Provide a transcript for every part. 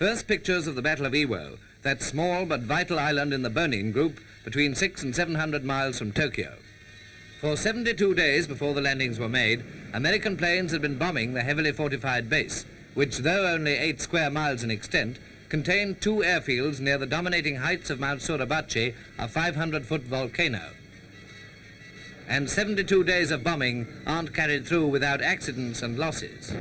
First pictures of the Battle of Iwo, that small but vital island in the Bonin group between 600 and 700 miles from Tokyo. For 72 days before the landings were made, American planes had been bombing the heavily fortified base, which, though only 8 square miles in extent, contained 2 airfields near the dominating heights of Mount Surabachi, a 500-foot volcano. And 72 days of bombing aren't carried through without accidents and losses.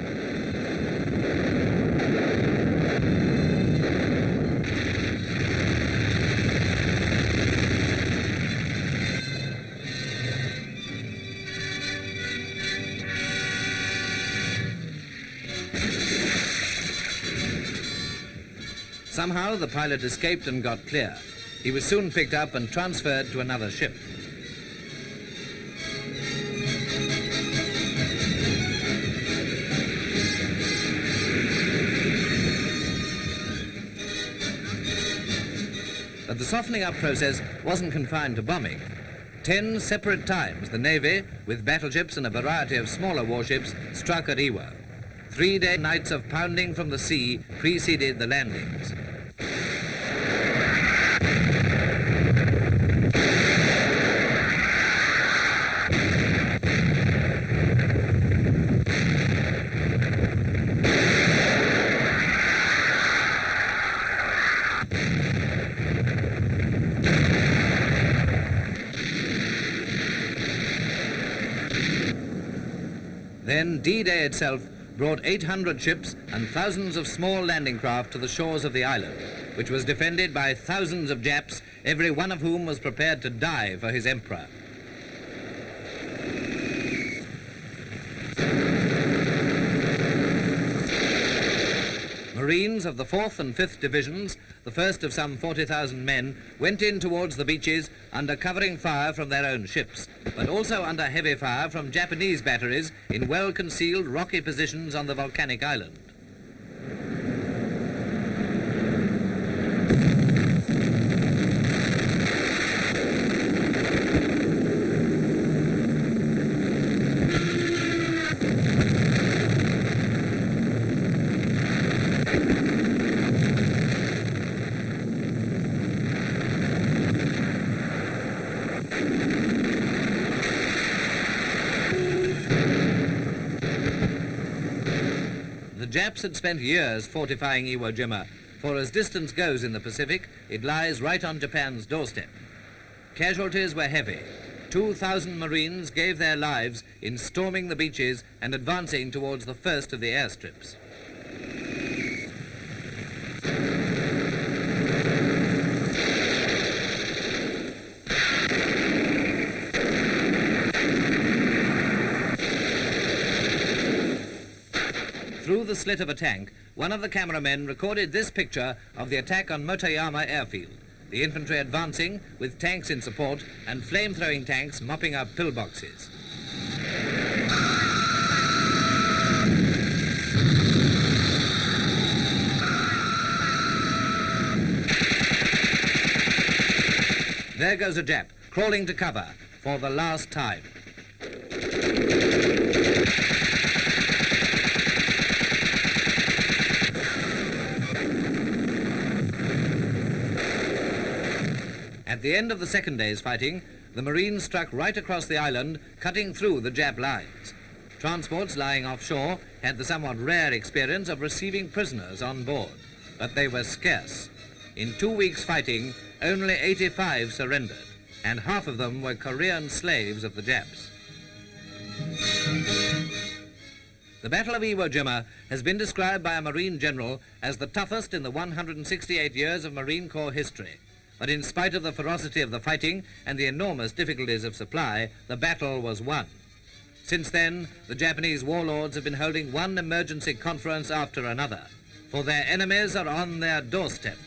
Somehow the pilot escaped and got clear. He was soon picked up and transferred to another ship. But the softening up process wasn't confined to bombing. 10 separate times the Navy, with battleships and a variety of smaller warships, struck at Iwo. 3-day nights of pounding from the sea preceded the landings. Then D-Day itself brought 800 ships and thousands of small landing craft to the shores of the island, which was defended by thousands of Japs, every one of whom was prepared to die for his emperor. Marines of the 4th and 5th Divisions, the first of some 40,000 men, went in towards the beaches under covering fire from their own ships, but also under heavy fire from Japanese batteries in well-concealed rocky positions on the volcanic island. The Japs had spent years fortifying Iwo Jima, for as distance goes in the Pacific, it lies right on Japan's doorstep. Casualties were heavy. 2,000 Marines gave their lives in storming the beaches and advancing towards the first of the airstrips. Through the slit of a tank, one of the cameramen recorded this picture of the attack on Motoyama airfield, the infantry advancing with tanks in support and flame-throwing tanks mopping up pillboxes. There goes a Jap, crawling to cover for the last time. At the end of the second day's fighting, the Marines struck right across the island, cutting through the Jap lines. Transports lying offshore had the somewhat rare experience of receiving prisoners on board, but they were scarce. In 2 weeks' fighting, only 85 surrendered, and half of them were Korean slaves of the Japs. The Battle of Iwo Jima has been described by a Marine general as the toughest in the 168 years of Marine Corps history. But in spite of the ferocity of the fighting and the enormous difficulties of supply, the battle was won. Since then, the Japanese warlords have been holding one emergency conference after another, for their enemies are on their doorstep.